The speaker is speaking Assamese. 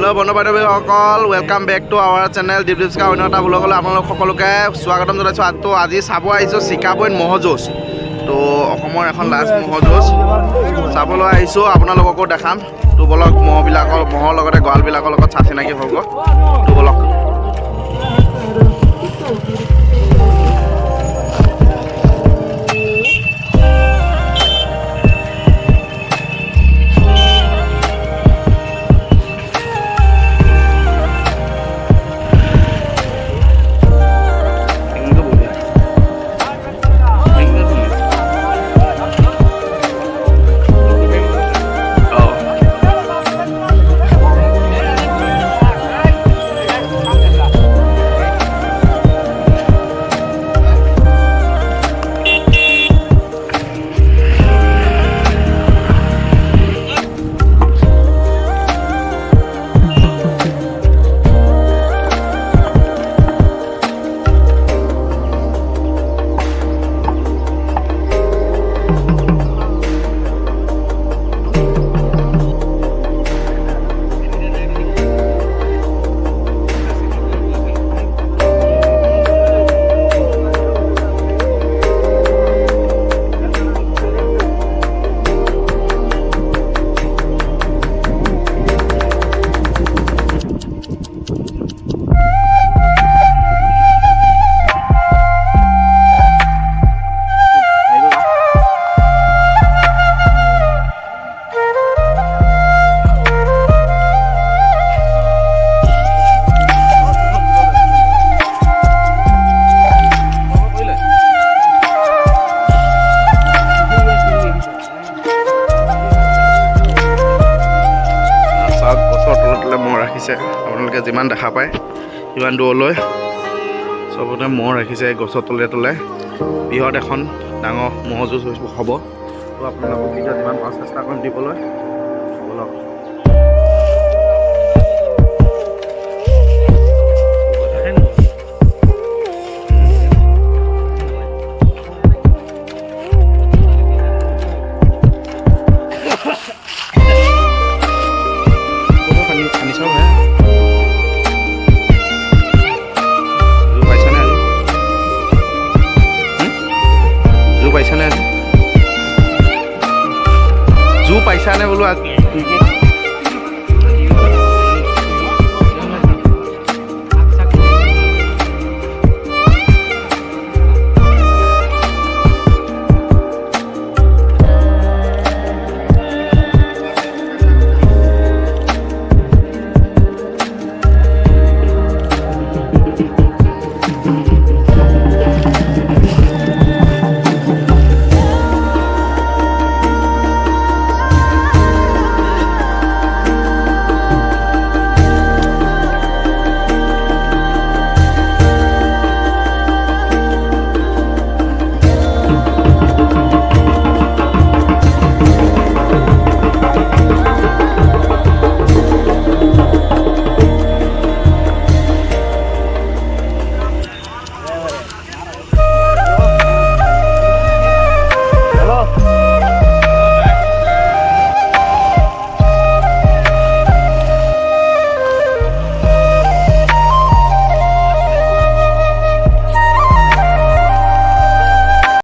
হেল্ল' বন্ধু বান্ধৱীসকল, welcome back to our channel Deepdeepika অন্য এটা ব্লগলৈ আপোনালোক সকলোকে স্বাগতম জনাইছোঁ। তো আজি চাব আহিছোঁ চিকাবৈত ম'হ যুঁজ। তো অসমৰ এখন লাষ্ট ম'হ যুঁজ চাবলৈ আহিছোঁ, আপোনালোককো দেখাম। তো বলক ম'হৰ লগতে গঁৰালবিলাকৰ লগত চা চিনাকি হ'ব। তো বলক। আপোনালোকে যিমান দেখা পায় সিমান দূৰলৈ চবতে ম'হ ৰাখিছে গছৰ তলে তলে। বৃহৎ এখন ডাঙৰ ম'হ যুঁজ হ'ব। তো আপোনালোকক ভিডিঅ' যিমান পাৰোঁ চেষ্টা কৰিম দিবলৈ। বলক। পাইছানে বোলো আজি